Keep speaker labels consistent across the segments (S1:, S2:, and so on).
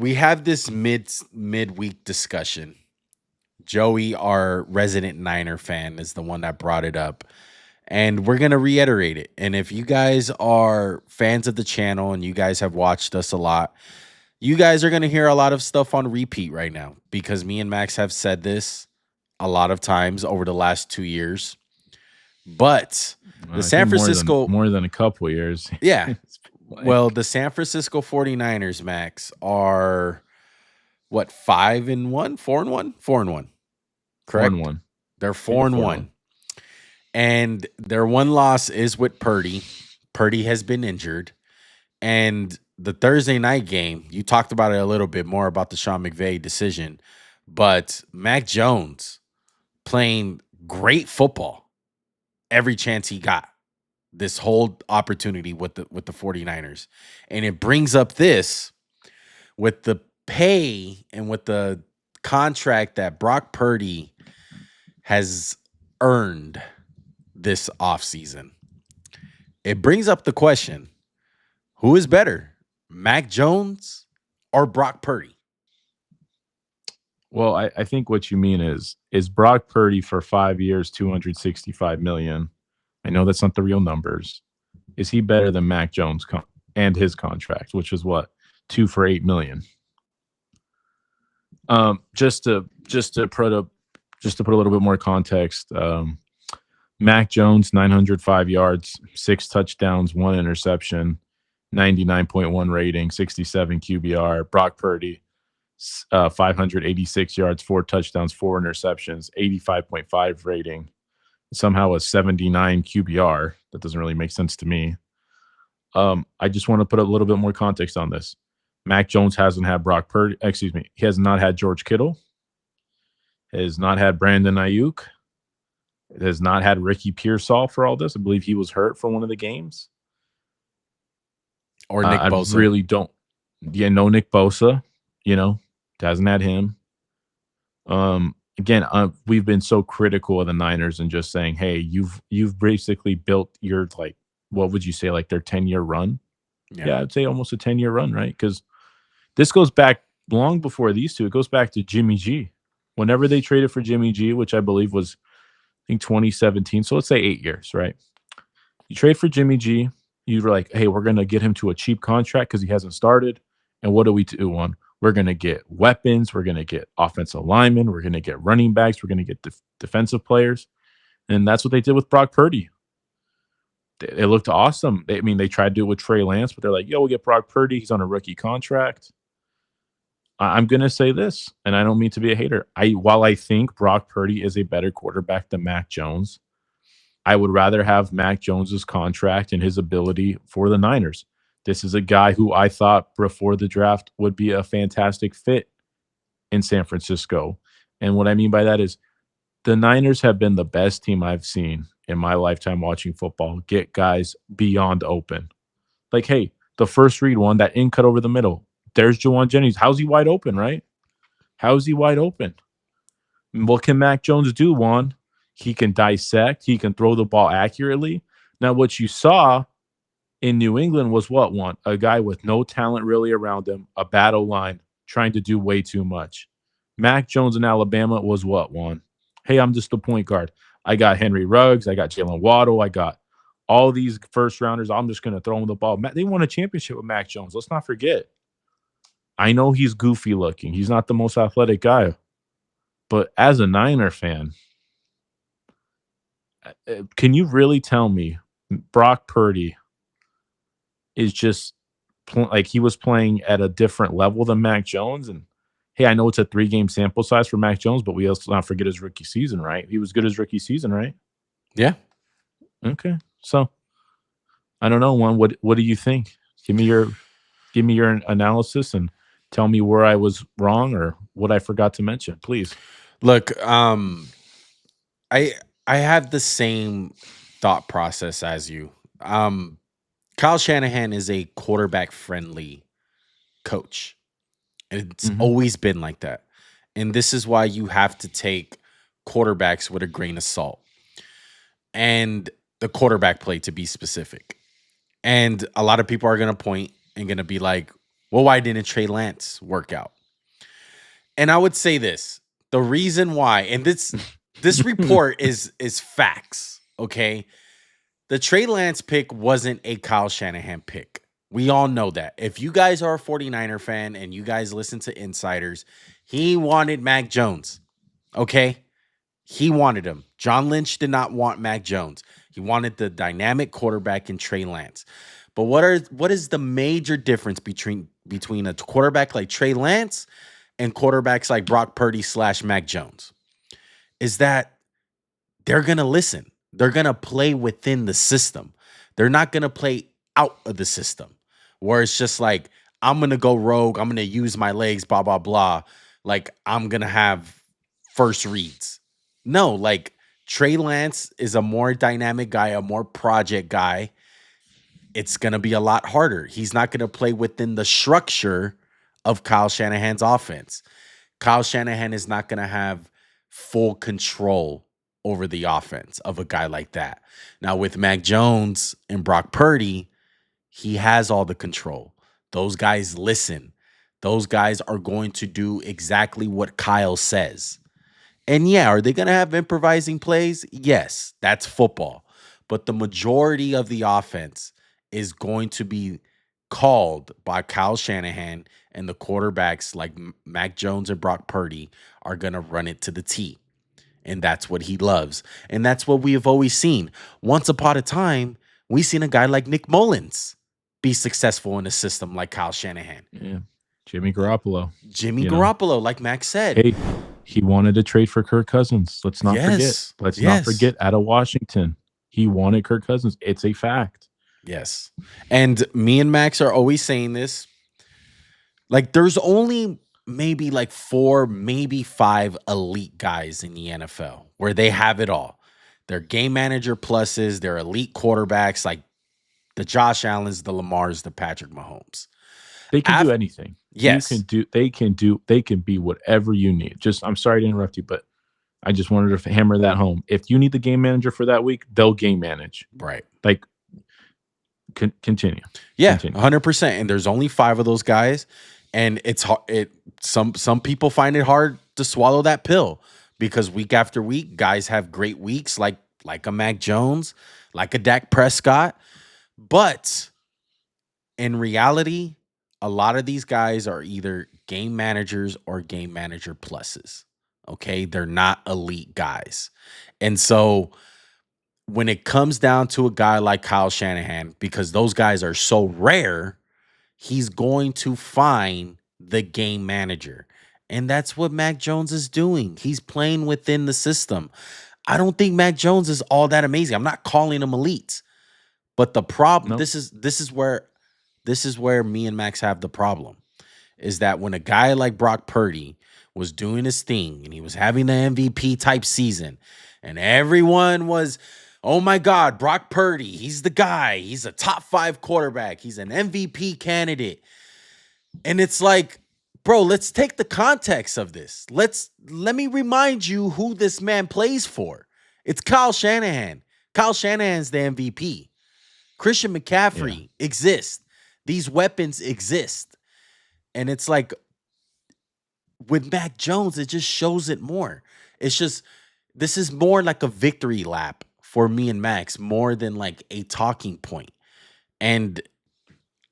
S1: we have this midweek discussion. Joey, our resident Niner fan, is the one that brought it up. And we're going to reiterate it. And if you guys are fans of the channel and you guys have watched us a lot, you guys are going to hear a lot of stuff on repeat right now because me and Max have said this a lot of times over the last 2 years. But the
S2: I
S1: San
S2: think
S1: Francisco,
S2: more than a couple of years.
S1: yeah.
S2: It's like
S1: Well, the San Francisco 49ers, Max, are what, 5-1, 4-1, 4-1,
S2: 4 and
S1: correct?
S2: 1.
S1: They're
S2: I think
S1: 4-1. And their one loss is with Purdy. Purdy has been injured. And the Thursday night game, you talked about it a little bit more about the Sean McVay decision, but Mac Jones playing great football every chance he got this whole opportunity with the 49ers. And it brings up this with the pay and with the contract that Brock Purdy has earned this offseason. It brings up the question, who is better, Mac Jones or Brock Purdy?
S2: Well, I think what you mean is Brock Purdy for 5 years, 265 million. I know that's not the real numbers. Is he better than Mac Jones and his contract, which is what, 2 for 8 million? Just to put a little bit more context, Mac Jones 905 yards, 6 touchdowns, 1 interception, 99.1 rating, 67 QBR. Brock Purdy 586 yards, 4 touchdowns, 4 interceptions, 85.5 rating, somehow a 79 QBR. That doesn't really make sense to me. I just want to put a little bit more context on this. Mac Jones hasn't had Brock Purdy. Excuse me. He has not had George Kittle. Has not had Brandon Ayuk. Has not had Ricky Pearsall for all this. I believe he was hurt for one of the games.
S1: Or Nick Bosa.
S2: I really don't. Yeah, no Nick Bosa. Hasn't had him. Again, we've been so critical of the Niners and just saying, hey, you've basically built your, like, what would you say, like their 10-year run? Yeah, I'd say almost a 10-year run, right? Because this goes back long before these two. It goes back to Jimmy G. Whenever they traded for Jimmy G, which I believe was, 2017. So let's say 8 years, right? You trade for Jimmy G. You were like, hey, we're going to get him to a cheap contract because he hasn't started. And what do we do? We're going to get weapons. We're going to get offensive linemen. We're going to get running backs. We're going to get defensive players. And that's what they did with Brock Purdy. It looked awesome. They tried to do it with Trey Lance, but they're like, yo, we'll get Brock Purdy. He's on a rookie contract. I'm going to say this, and I don't mean to be a hater. While I think Brock Purdy is a better quarterback than Mac Jones, I would rather have Mac Jones's contract and his ability for the Niners. This is a guy who I thought before the draft would be a fantastic fit in San Francisco. And what I mean by that is the Niners have been the best team I've seen in my lifetime watching football get guys beyond open. Like, hey, the first read one, that in cut over the middle. There's Jawan Jennings. How's he wide open, right? How's he wide open? What can Mac Jones do, Juan? He can dissect. He can throw the ball accurately. Now, what you saw in New England was what, Juan? A guy with no talent really around him, a battle line, trying to do way too much. Mac Jones in Alabama was what, Juan? Hey, I'm just the point guard. I got Henry Ruggs. I got Jalen Waddle. I got all these first rounders. I'm just going to throw him the ball. They won a championship with Mac Jones. Let's not forget. I know he's goofy looking. He's not the most athletic guy. But as a Niner fan, can you really tell me Brock Purdy is just like he was playing at a different level than Mac Jones? And hey, I know it's a 3-game sample size for Mac Jones, but we also not forget his rookie season, right? He was good his rookie season, right?
S1: Yeah.
S2: Okay. So I don't know, Juan. What do you think? Give me your analysis and tell me where I was wrong or what I forgot to mention, please.
S1: Look, I have the same thought process as you. Kyle Shanahan is a quarterback friendly coach. And it's always been like that. And this is why you have to take quarterbacks with a grain of salt. And the quarterback play, to be specific. And a lot of people are going to point and going to be like, Well, why didn't Trey Lance work out? And I would say this: the reason why, and this report is facts, okay? The Trey Lance pick wasn't a Kyle Shanahan pick. We all know that. If you guys are a 49er fan and you guys listen to insiders, he wanted Mac Jones. Okay? He wanted him. John Lynch did not want Mac Jones. He wanted the dynamic quarterback in Trey Lance. But what is the major difference between a quarterback like Trey Lance and quarterbacks like Brock Purdy / Mac Jones? Is that they're going to listen. They're going to play within the system. They're not going to play out of the system where it's just like, I'm going to go rogue. I'm going to use my legs, blah, blah, blah. Like, I'm going to have first reads. No, like Trey Lance is a more dynamic guy, a more project guy. It's going to be a lot harder. He's not going to play within the structure of Kyle Shanahan's offense. Kyle Shanahan is not going to have full control over the offense of a guy like that. Now, with Mac Jones and Brock Purdy, he has all the control. Those guys listen. Those guys are going to do exactly what Kyle says. And yeah, are they going to have improvising plays? Yes, that's football. But the majority of the offense is going to be called by Kyle Shanahan, and the quarterbacks like Mac Jones and Brock Purdy are going to run it to the T. And that's what he loves. And that's what we have always seen. Once upon a time, we seen a guy like Nick Mullins be successful in a system like Kyle Shanahan.
S2: Yeah. Jimmy Garoppolo.
S1: Jimmy Garoppolo, like Max said.
S2: Hey, he wanted to trade for Kirk Cousins. Let's not forget. Let's not forget, out of Washington, he wanted Kirk Cousins. It's a fact.
S1: Yes. And me and Max are always saying this. Like, there's only maybe like 4, maybe 5 elite guys in the NFL where they have it all. They're game manager pluses, they're elite quarterbacks like the Josh Allens, the Lamars, the Patrick Mahomes.
S2: They can do anything.
S1: Yes.
S2: They can be whatever you need. Just, I'm sorry to interrupt you, but I just wanted to hammer that home. If you need the game manager for that week, they'll game manage.
S1: Right.
S2: Like, continue.
S1: Yeah, 100%. And there's only 5 of those guys. And it's hard. Some people find it hard to swallow that pill because week after week, guys have great weeks like a Mac Jones, like a Dak Prescott. But in reality, a lot of these guys are either game managers or game manager pluses. Okay, they're not elite guys. And so when it comes down to a guy like Kyle Shanahan, because those guys are so rare, he's going to find the game manager. And that's what Mac Jones is doing. He's playing within the system. I don't think Mac Jones is all that amazing. I'm not calling him elite. But the problem, this is where me and Max have the problem, is that when a guy like Brock Purdy was doing his thing and he was having an MVP type season and everyone was, oh my God, Brock Purdy, he's the guy. He's a top 5 quarterback. He's an MVP candidate. And it's like, bro, let's take the context of this. Let me remind you who this man plays for. It's Kyle Shanahan. Kyle Shanahan's the MVP. Christian McCaffrey exists. These weapons exist. And it's like, with Mac Jones, it just shows it more. It's just, this is more like a victory lap for me and Max, more than like a talking point. And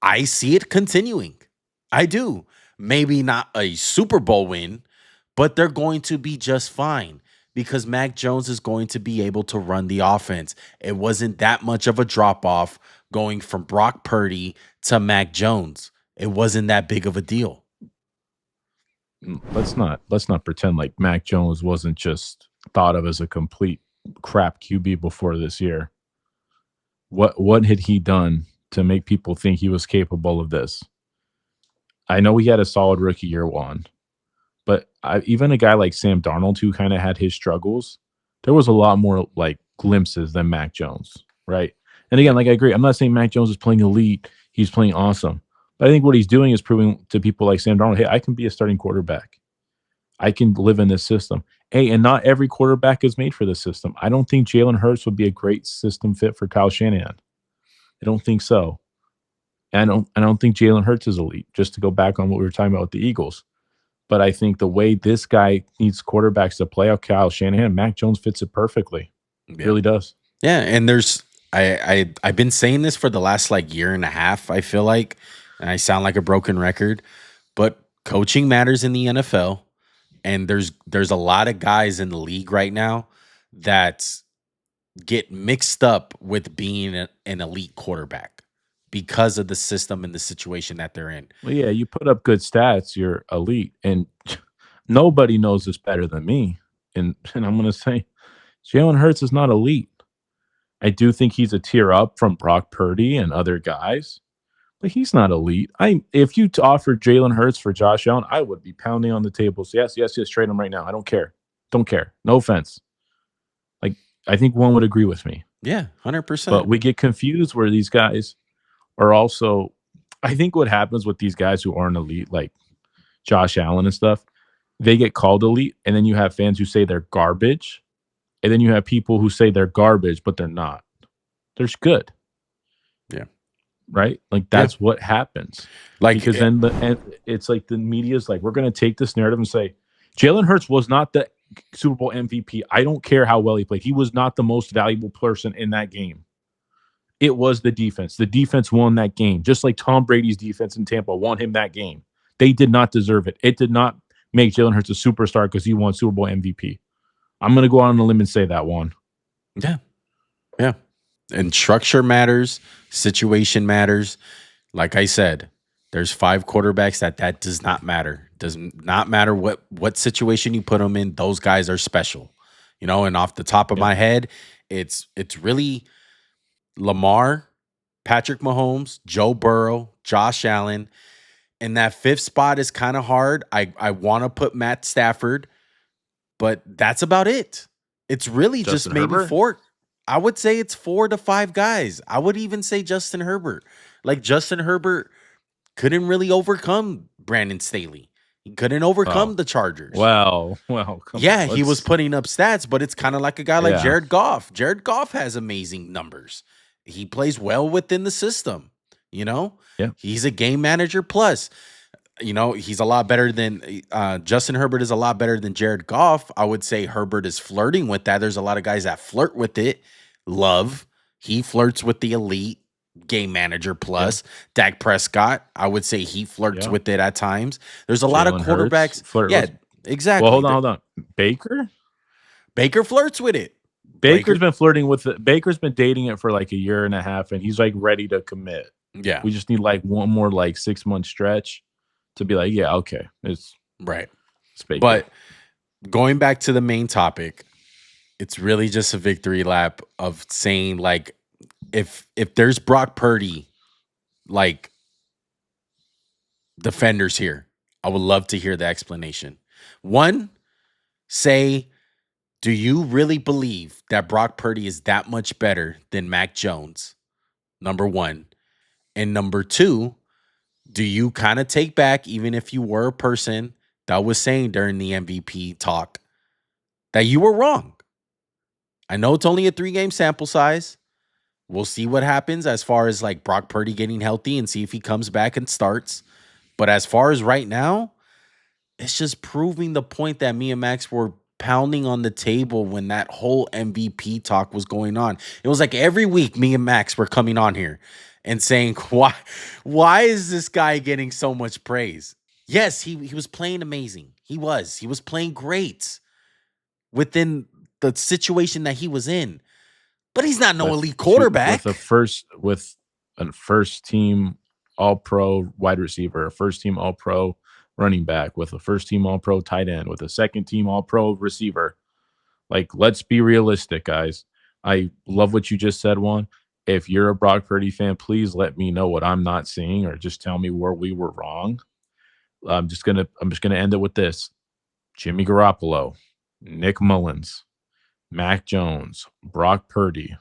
S1: I see it continuing. I do. Maybe not a Super Bowl win, but they're going to be just fine because Mac Jones is going to be able to run the offense. It wasn't that much of a drop-off going from Brock Purdy to Mac Jones. It wasn't that big of a deal.
S2: Let's not pretend like Mac Jones wasn't just thought of as a complete crap QB before this year. What had he done to make people think he was capable of this? I know he had a solid rookie year one, but even a guy like Sam Darnold, who kind of had his struggles, there was a lot more like glimpses than Mac Jones, right? And again, like I agree, I'm not saying Mac Jones is playing elite. He's playing awesome. But I think what he's doing is proving to people like Sam Darnold, hey, I can be a starting quarterback. I can live in this system. Hey, and not every quarterback is made for this system. I don't think Jalen Hurts would be a great system fit for Kyle Shanahan. I don't think so. I don't think Jalen Hurts is elite. Just to go back on what we were talking about with the Eagles, but I think the way this guy needs quarterbacks to play out, Kyle Shanahan, Mac Jones fits it perfectly.
S1: Yeah.
S2: Really does.
S1: Yeah, and I've been saying this for the last like year and a half, I feel like, and I sound like a broken record, but coaching matters in the NFL, and there's a lot of guys in the league right now that get mixed up with being an elite quarterback because of the system and the situation that they're in.
S2: Well, yeah, you put up good stats, you're elite, and nobody knows this better than me. And I'm going to say, Jalen Hurts is not elite. I do think he's a tier up from Brock Purdy and other guys, but he's not elite. If you offered Jalen Hurts for Josh Allen, I would be pounding on the tables. Yes, yes, yes, trade him right now. I don't care. Don't care. No offense. Like, I think one would agree with me.
S1: Yeah, 100%.
S2: But we get confused where these guys are also. I think what happens with these guys who aren't elite, like Josh Allen and stuff, they get called elite, and then you have fans who say they're garbage, and then you have people who say they're garbage, but they're not. They're good.
S1: Yeah.
S2: Right? Like, that's what happens.
S1: Like,
S2: because then it's like the media's like, we're going to take this narrative and say, Jalen Hurts was not the Super Bowl MVP. I don't care how well he played. He was not the most valuable person in that game. It was the defense. The defense won that game, just like Tom Brady's defense in Tampa won him that game. They did not deserve it. It did not make Jalen Hurts a superstar because he won Super Bowl MVP. I'm going to go out on a limb and say that one.
S1: Yeah. Yeah. And structure matters. Situation matters. Like I said, there's 5 quarterbacks that does not matter. Does not matter what situation you put them in. Those guys are special. You know, and off the top of my head, it's really Lamar, Patrick Mahomes, Joe Burrow, Josh Allen. And that 5th spot is kind of hard. I want to put Matt Stafford, but that's about it. It's really
S2: Justin
S1: just maybe
S2: Herbert?
S1: 4. I would say it's 4 to 5 guys. I would even say Justin Herbert. Like, Justin Herbert couldn't really overcome Brandon Staley. He couldn't overcome the Chargers.
S2: Well,
S1: yeah, he was putting up stats, but it's kind of like a guy like
S2: Yeah.
S1: Jared Goff. Jared Goff has amazing numbers. He plays well within the system, you know?
S2: Yeah.
S1: He's a game manager plus. You know, he's a lot better than Justin Herbert is a lot better than Jared Goff. I would say Herbert is flirting with that. There's a lot of guys that flirt with it. Love. He flirts with the elite game manager plus. Dak Prescott, I would say he flirts with it at times. There's a lot of quarterbacks. Exactly.
S2: Well, hold on. Baker
S1: flirts with it.
S2: Baker's been flirting with it. Baker's been dating it for like a year and a half, and he's like ready to commit.
S1: Yeah.
S2: We just need like one more like 6-month stretch to be like, yeah, okay. It's
S1: right.
S2: It's Baker.
S1: But going back to the main topic, it's really just a victory lap of saying, like, if there's Brock Purdy, like, defenders here, I would love to hear the explanation. One, say, do you really believe that Brock Purdy is that much better than Mac Jones? Number one. And number two, do you kind of take back, even if you were a person that was saying during the MVP talk that you were wrong? I know it's only a 3-game sample size. We'll see what happens as far as like Brock Purdy getting healthy and see if he comes back and starts. But as far as right now, it's just proving the point that me and Max were pounding on the table when that whole MVP talk was going on. It was like every week me and Max were coming on here and saying, why is this guy getting so much praise? Yes, he was playing amazing. He was playing great within the situation that he was in. But he's not no elite quarterback.
S2: With a first team all-pro wide receiver, a first team all-pro running back, with a first team all-pro tight end, with a second team all-pro receiver. Like, let's be realistic, guys. I love what you just said, Juan. If you're a Brock Purdy fan, please let me know what I'm not seeing, or just tell me where we were wrong. I'm just gonna end it with this: Jimmy Garoppolo, Nick Mullins, Mac Jones, Brock Purdy.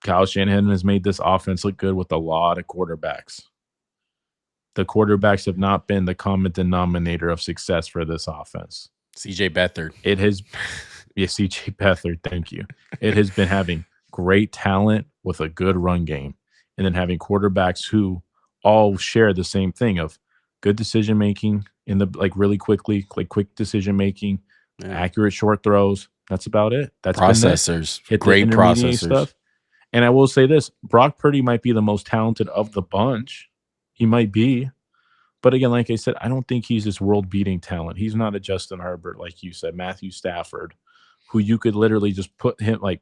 S2: Kyle Shanahan has made this offense look good with a lot of quarterbacks. The quarterbacks have not been the common denominator of success for this offense.
S1: CJ Beathard.
S2: It has, CJ Beathard, thank you. It has been having great talent with a good run game. and then having quarterbacks who all share the same thing of good decision making in the like really quickly, like quick decision making, accurate short throws. That's about it. That's
S1: processors,
S2: been
S1: great
S2: the intermediate
S1: processors.
S2: stuff. And I will say this: Brock Purdy might be the most talented of the bunch. He might be, but again, like I said, I don't think he's this world-beating talent. He's not a Justin Herbert, like you said, Matthew Stafford, who you could literally just put him like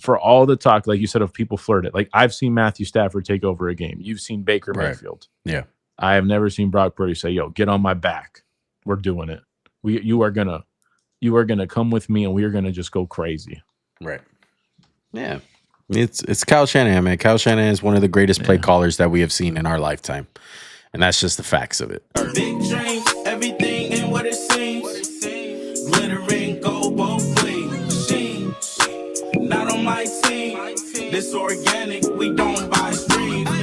S2: for all the talk, like you said, of people flirted. Like I've seen Matthew Stafford take over a game. You've seen Baker Mayfield.
S1: Yeah.
S2: I have never seen Brock Purdy say, "Yo, get on my back. We're doing it. You are gonna come with me, and we are gonna just go crazy."
S1: Right. Yeah. It's Kyle Shanahan, man. Kyle Shanahan is one of the greatest play callers that we have seen in our lifetime, and that's just the facts of it.
S3: Big dreams, everything ain't what it seems. Glittering gold both ways. Not on my team. This organic.